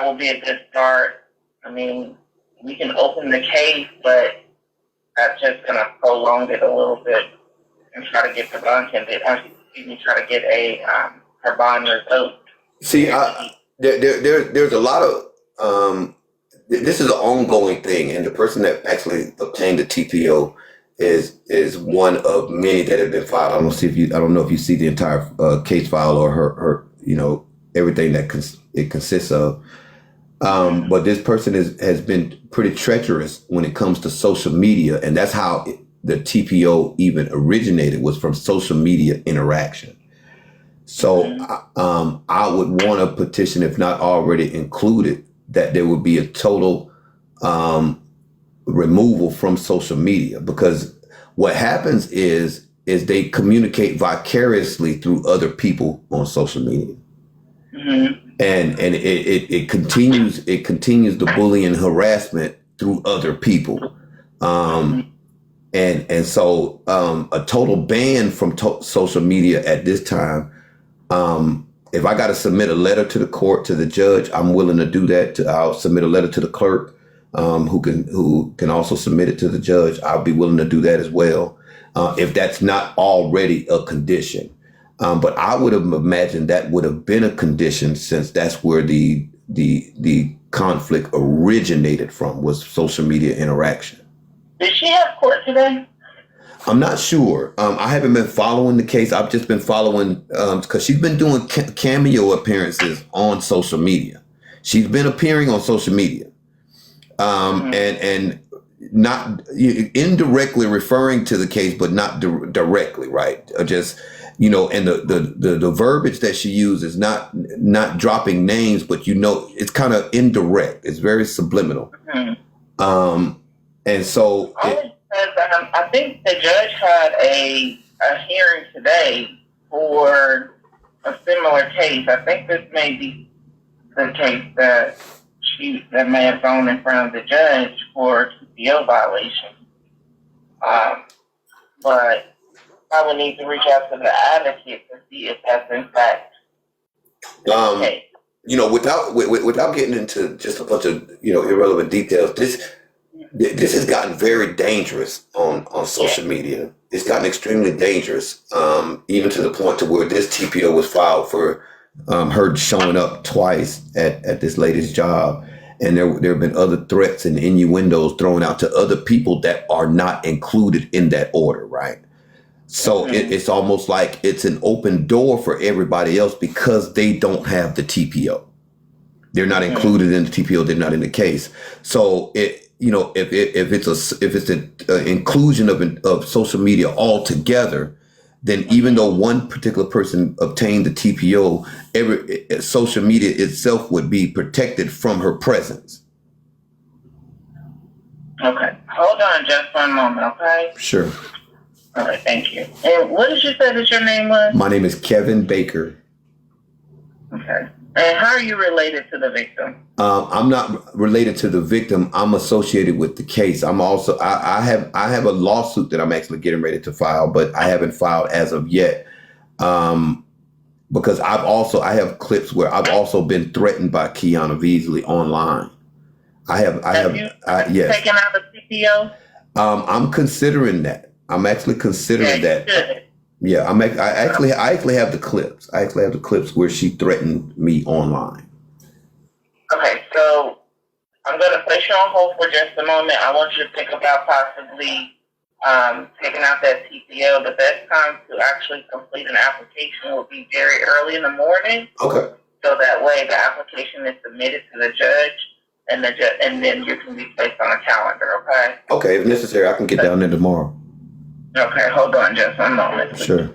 will be a good start. I mean, we can open the case, but that's just going to prolong it a little bit and try to get the bond try to get her bond revoked. See, there's a lot of this is an ongoing thing, and the person that actually obtained the TPO is one of many that have been filed. I don't know if you see the entire case file or her everything that it consists of. But this person has been pretty treacherous when it comes to social media, and that's how the TPO even originated, was from social media interaction. So I would want to petition, if not already included, that there would be a total removal from social media, because what happens is they communicate vicariously through other people on social media. And it continues the bullying and harassment through other people. And so a total ban from social media at this time. If I got to submit a letter to the court, to the judge, I'm willing to do that. I'll submit a letter to the clerk, who can also submit it to the judge. I'll be willing to do that as well, if that's not already a condition. But I would have imagined that would have been a condition, since that's where the conflict originated from, was social media interaction. Did she have court today? I'm not sure. I haven't been following the case. I've just been following because she's been doing cameo appearances on social media. She's been appearing on social media, and not indirectly referring to the case, but not directly, right? Just and the verbiage that she uses, not dropping names, but it's kind of indirect. It's very subliminal. And so. I think the judge had a hearing today for a similar case. I think this may be the case that may have gone in front of the judge for TPO violation. But I would need to reach out to the advocate to see if that's in fact the case. Without getting into just a bunch of irrelevant details, this has gotten very dangerous on social media. It's gotten extremely dangerous, even to the point to where this TPO was filed for her showing up twice at this lady's job. And there have been other threats and innuendos thrown out to other people that are not included in that order, right? So it's almost like it's an open door for everybody else, because they don't have the TPO. They're not included in the TPO. They're not in the case. So if it's an inclusion of social media altogether, then even though one particular person obtained the TPO, social media itself would be protected from her presence. Okay, hold on just one moment, okay? Sure. All right, thank you. And what did you say that your name was? My name is Kevin Baker. Okay. And how are you related to the victim? I'm not related to the victim. I'm associated with the case. I'm also I have a lawsuit that I'm actually getting ready to file, but I haven't filed as of yet, because I have clips where I've also been threatened by Kiana Beasley online. Have you taken out the TPO? I'm considering that. I'm actually considering that. Good. Yeah, I actually have the clips. I actually have the clips where she threatened me online. Okay, so I'm going to place you on hold for just a moment. I want you to think about possibly taking out that TPO. The best time to actually complete an application will be very early in the morning. Okay. So that way the application is submitted to the judge, and then you can be placed on a calendar. Okay. Okay, if necessary, I can get down there tomorrow. Okay, hold on just one moment. Sure.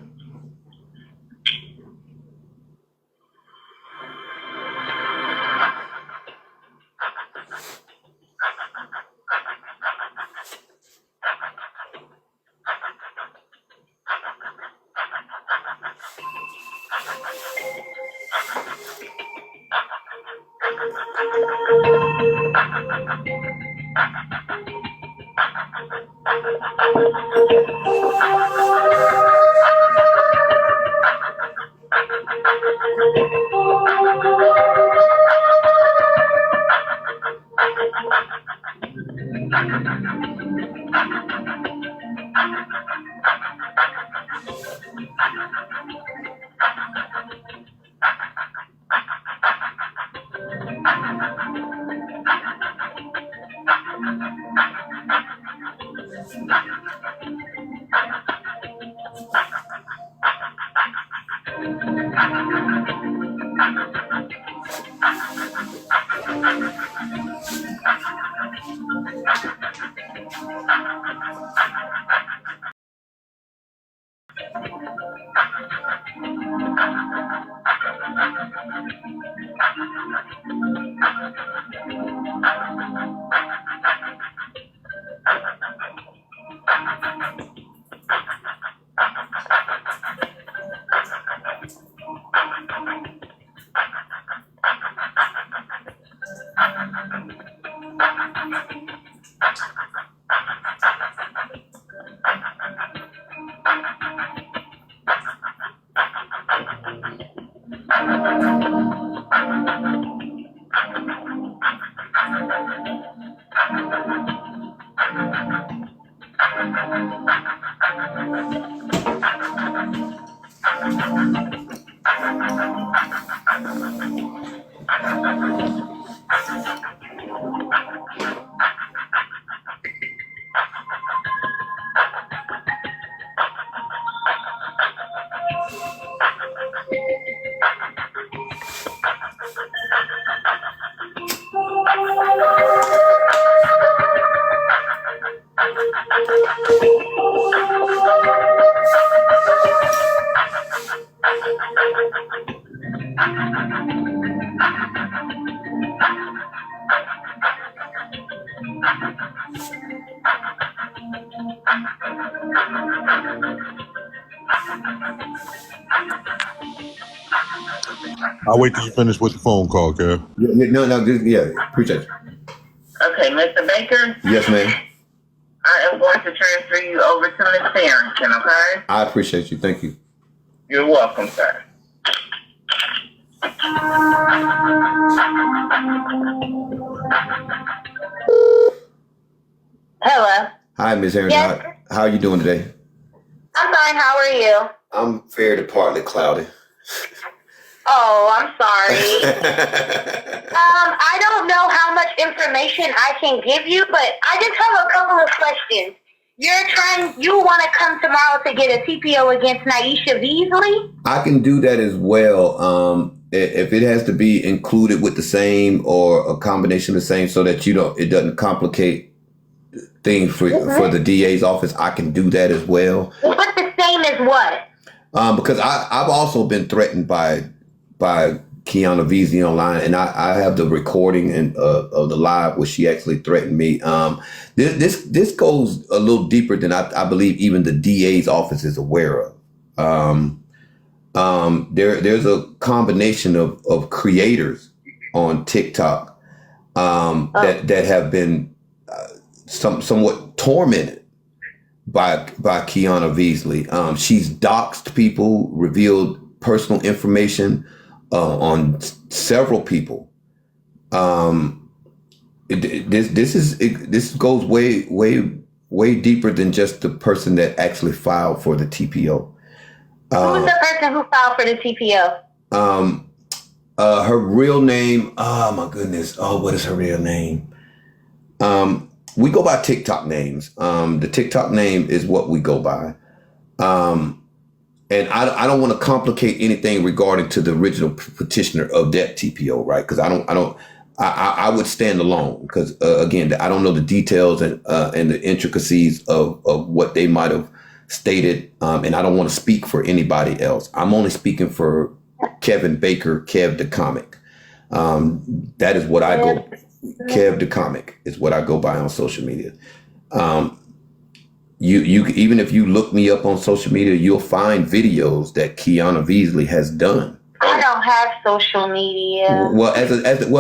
I'll wait till you finish with the phone call, Kev. Appreciate you. Okay, Mr. Baker, Yes, ma'am. I am going to transfer you over to Miss Farrington, okay? I appreciate you. Thank you. You're welcome, sir. Hello. Hi, Ms. Harrington. Yes. How are you doing today? I'm fine. How are you? I'm fair to partly cloudy. Oh, I'm sorry. I don't know how much information I can give you, but I just have a couple of questions. You want to come tomorrow to get a TPO against Naisha Beasley? I can do that as well. If it has to be included with the same or a combination of the same, so that it doesn't complicate things for the DA's office, I can do that as well. What the same as what? Because I've also been threatened by Kiana Beasley online, and I have the recording of the live where she actually threatened me. This goes a little deeper than I believe even the DA's office is aware of. There's a combination of creators on TikTok that have been somewhat tormented by Kiana Beasley. She's doxed people, revealed personal information on several people. This goes way deeper than just the person that actually filed for the TPO. Who's the person who filed for the TPO? Her real name. Oh my goodness. Oh, what is her real name? We go by TikTok names. The TikTok name is what we go by. And I don't want to complicate anything regarding to the original petitioner of that TPO, right? Because I would stand alone because again, I don't know the details and the intricacies of what they might have stated, and I don't want to speak for anybody else. I'm only speaking for Kevin Baker, Kev the Comic. That is what I go. Kev the Comic is what I go by on social media. You even if you look me up on social media, you'll find videos that Kiana Beasley has done. I don't have social media. Well,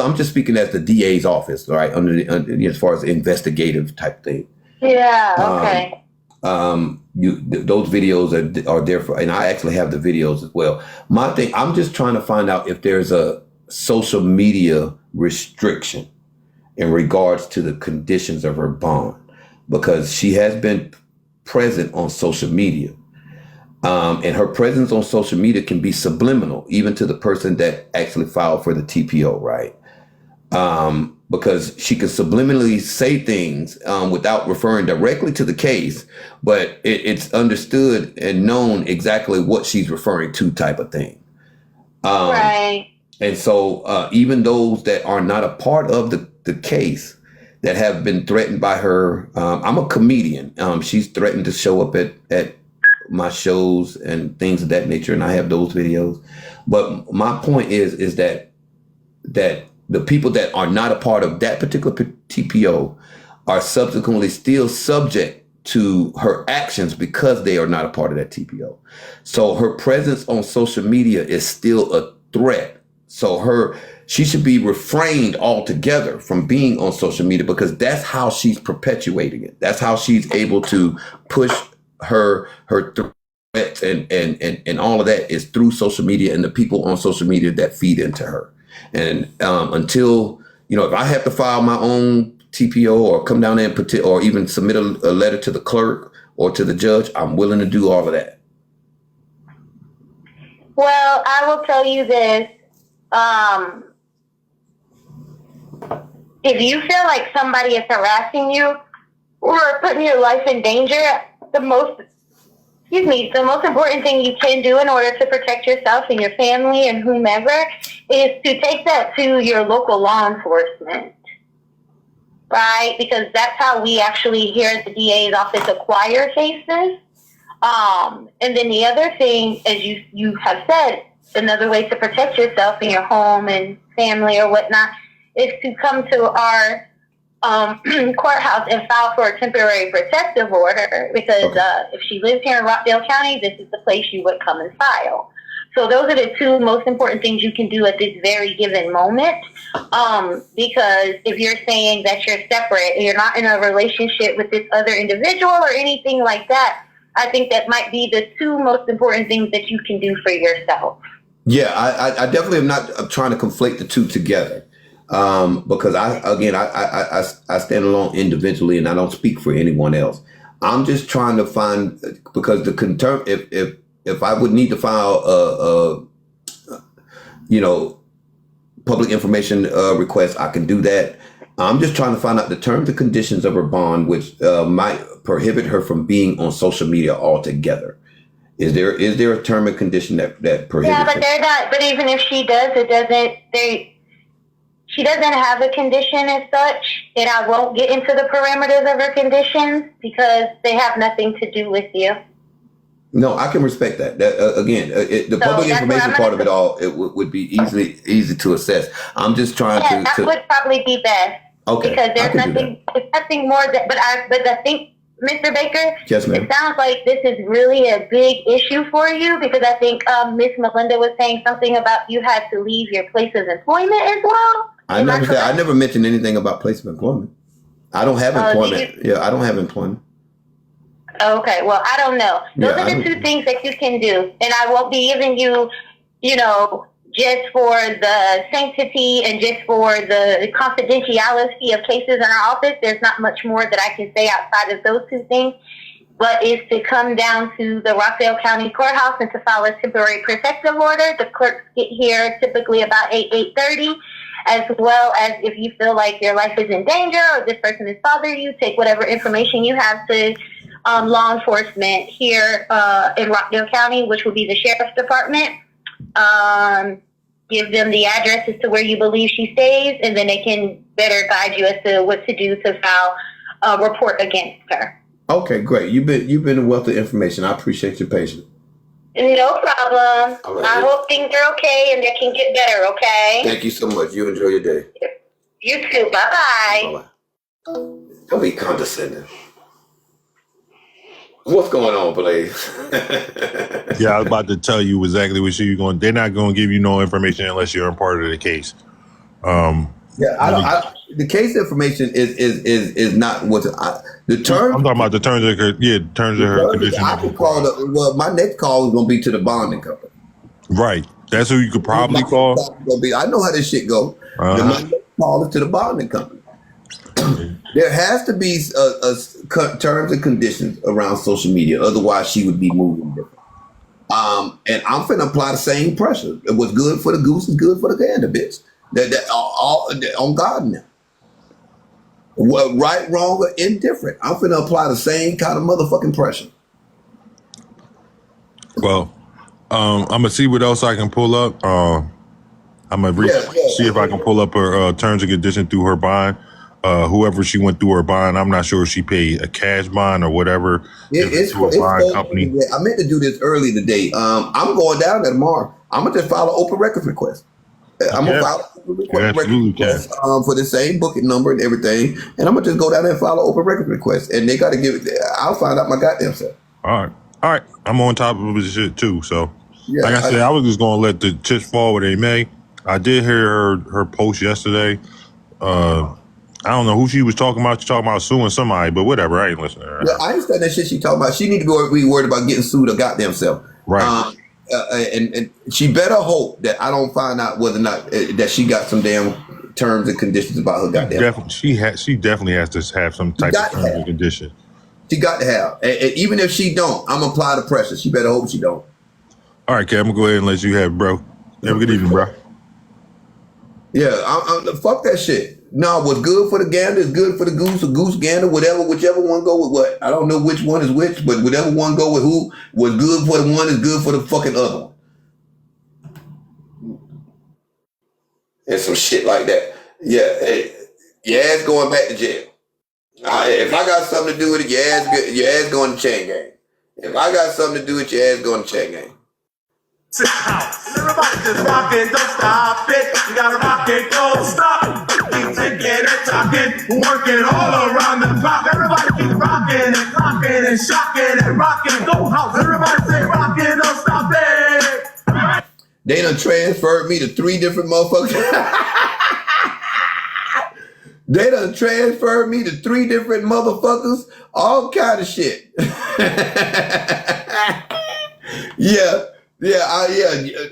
I'm just speaking as the DA's office, right? As far as investigative type thing. Yeah. Okay. Those videos are there for, and I actually have the videos as well. My thing, I'm just trying to find out if there's a social media restriction in regards to the conditions of her bond. because she has been present on social media. And her presence on social media can be subliminal, even to the person that actually filed for the TPO, right? Because she can subliminally say things without referring directly to the case, but it's understood and known exactly what she's referring to, type of thing. Right. And so even those that are not a part of the case that have been threatened by her, I'm a comedian. She's threatened to show up at my shows and things of that nature, and I have those videos. But my point is that the people that are not a part of that particular TPO are subsequently still subject to her actions because they are not a part of that TPO. So her presence on social media is still a threat. So she should be refrained altogether from being on social media, because that's how she's perpetuating it. That's how she's able to push her threats and all of that is through social media and the people on social media that feed into her. And until, if I have to file my own TPO or come down there and or even submit a letter to the clerk or to the judge, I'm willing to do all of that. Well, I will tell you this. If you feel like somebody is harassing you or putting your life in danger, the most important thing you can do in order to protect yourself and your family and whomever is to take that to your local law enforcement, right? Because that's how we actually here at the DA's office acquire cases. And then the other thing, as you have said, another way to protect yourself and your home and family or whatnot is to come to our courthouse and file for a temporary protective order, because if she lives here in Rockdale County, this is the place you would come and file. So those are the two most important things you can do at this very given moment. Because if you're saying that you're separate, you're not in a relationship with this other individual or anything like that, I think that might be the two most important things that you can do for yourself. Yeah, I definitely am not trying to conflate the two together. Because I stand alone individually and I don't speak for anyone else. I'm just trying to find, because if I would need to file public information request, I can do that. I'm just trying to find out the terms and conditions of her bond, which might prohibit her from being on social media altogether. Is there a term and condition that prohibits? Yeah, but they're not. But even if she does, she doesn't have a condition as such, and I won't get into the parameters of her conditions because they have nothing to do with you. No, I can respect that. The public information part of it all, it would be easy to assess. I'm just trying to. That would probably be best. Okay. Because there's nothing more that. But I think, Mr. Baker, yes, ma'am. It sounds like this is really a big issue for you, because I think Miss Melinda was saying something about you had to leave your place of employment as well. I never mentioned anything about place of employment. I don't have employment. I don't have employment. Okay, well, I don't know. Those are the two things that you can do. And I won't be giving you, just for the sanctity and just for the confidentiality of cases in our office. There's not much more that I can say outside of those two things. But is to come down to the Rockdale County Courthouse and to file a temporary protective order. The clerks get here typically about 8:30. As well as if you feel like your life is in danger or this person is bothering you, take whatever information you have to law enforcement here in Rockdale County, which would be the Sheriff's Department. Give them the address as to where you believe she stays, and then they can better guide you as to what to do to file a report against her. Okay, great. You've been a wealth of information. I appreciate your patience. No problem. Right. I hope things are okay and they can get better, okay? Thank you so much. You enjoy your day. You too. Bye-bye. Bye-bye. Don't be condescending. What's going on, Blaze? Yeah, I was about to tell you exactly what you're going. They're not going to give you no information unless you're a part of the case. The case information is not what the term. I'm talking about the terms of her. Yeah, terms of her condition. I could call my next call is going to be to the bonding company. Right, that's who you could probably call. I know how this shit go. My next call is to the bonding company. There has to be terms and conditions around social media. Otherwise, she would be moving different. And I'm finna apply the same pressure. What's good for the goose is good for the gander, bitch. That all on God now. What, right, wrong, or indifferent. I'm finna apply the same kind of motherfucking pressure. Well, I'm gonna see what else I can pull up. I'm gonna see if I can pull up her terms and conditions through her bond. Whoever she went through her bond, I'm not sure if she paid a cash bond or whatever. It's a bond company. I meant to do this early today. I'm going down there tomorrow. I'm gonna just file an open records request. I'm gonna file an open request for the same booking number and everything, and I'm gonna just go down there and file an open records request, and they gotta give it. I'll find out my goddamn self. All right. I'm on top of this shit too. So, Yeah, like I said, I was just gonna let the chips fall where they may. I did hear her post yesterday. I don't know who she was talking about. She talking about suing somebody, but whatever. I ain't listening to her. Yeah, I understand that shit she talking about. She need to be worried about getting sued her goddamn self. Right. And she better hope that I don't find out whether or not that she got some damn terms and conditions about her goddamn. She definitely has to have some type of terms and condition. She got to have. And even if she don't, I'm gonna apply the pressure. She better hope she don't. All right, Kev, I'm gonna go ahead and let you have it, bro. Have a good evening, bro. Yeah, fuck that shit. No, what's good for the gander is good for the goose, or goose gander, whichever one go with what. I don't know which one is which, but whatever one go with who, what's good for the one is good for the fucking other one. And some shit like that. Yeah, your ass going back to jail. If I got something to do with it, your ass going to chain gang. If I got something to do with your ass going to chain gang. Everybody just rock it, don't stop it. You gotta rock it, don't stop. Keep ticking and talking, working all around the clock. Everybody keep rocking and clocking and shocking and rocking. Go house, everybody say rocking, don't stop it. They done transferred me to 3 different motherfuckers. They done transferred me to 3 different motherfuckers. All kind of shit. Yeah.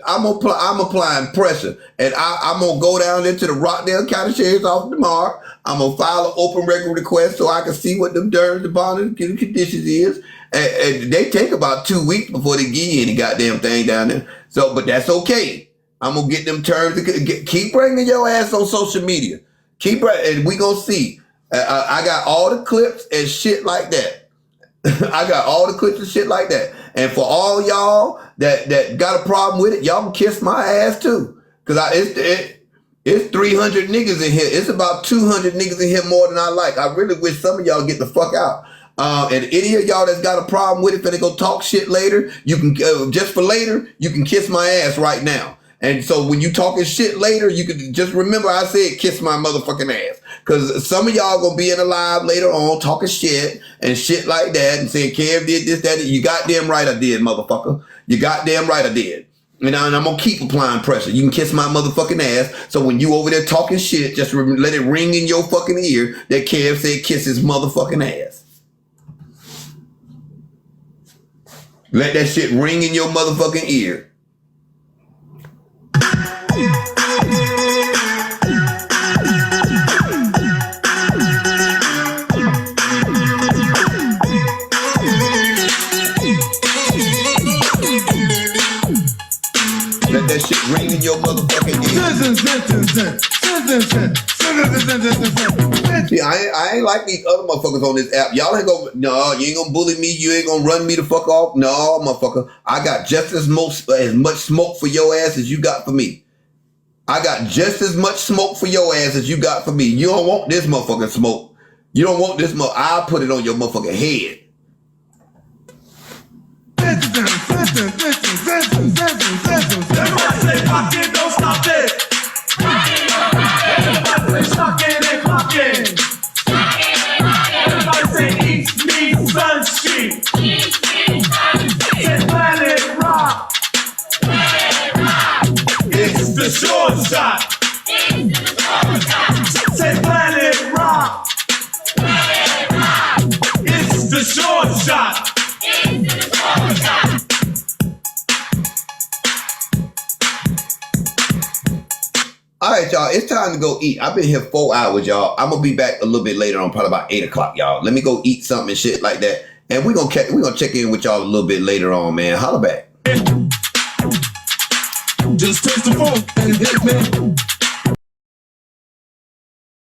I'm applying pressure, and I'm gonna go down into the Rockdale County Sheriff's Office tomorrow. I'm gonna file an open record request so I can see what them terms, the bond, and conditions is. And they take about 2 weeks before they give you any goddamn thing down there. So, but that's okay. I'm gonna get them terms. Keep bringing your ass on social media. And we gonna see. I got all the clips and shit like that. I got all the clips and shit like that. And for all y'all that got a problem with it, y'all can kiss my ass too. Cause it's 300 niggas in here. It's about 200 niggas in here more than I like. I really wish some of y'all get the fuck out. And any of y'all that's got a problem with it, finna go talk shit later, you can, just for later, you can kiss my ass right now. And so when you talking shit later, you can just remember I said kiss my motherfucking ass. Cause some of y'all gonna be in a live later on talking shit and shit like that and saying Kev did this, that. You goddamn right I did, motherfucker. You goddamn right I did. And I'm gonna keep applying pressure. You can kiss my motherfucking ass. So when you over there talking shit, just let it ring in your fucking ear that Kev said kiss his motherfucking ass. Let that shit ring in your motherfucking ear. Let that shit ring in your motherfucking ear. See, I ain't like these other motherfuckers on this app. Y'all ain't gonna, no, you ain't gonna bully me. You ain't gonna run me the fuck off. No, motherfucker. I got just as much smoke for your ass as you got for me. I got just as much smoke for your ass as you got for me. You don't want this motherfucking smoke. You don't want this I'll put it on your motherfucking head. Everybody say rock it, don't stop it. Everybody say shocking and clocking. Everybody say East meets Sunstreet. Say Planet Rock. It's the short shot. Say Planet Rock. It's the short shot. right, y'all. It's time to go eat. I've been here 4 hours, y'all. I'm gonna be back a little bit later on, probably about 8 o'clock, y'all. Let me go eat something and shit like that. And we're gonna check in with y'all a little bit later on, man. Holla back. Just taste the funk and hit me.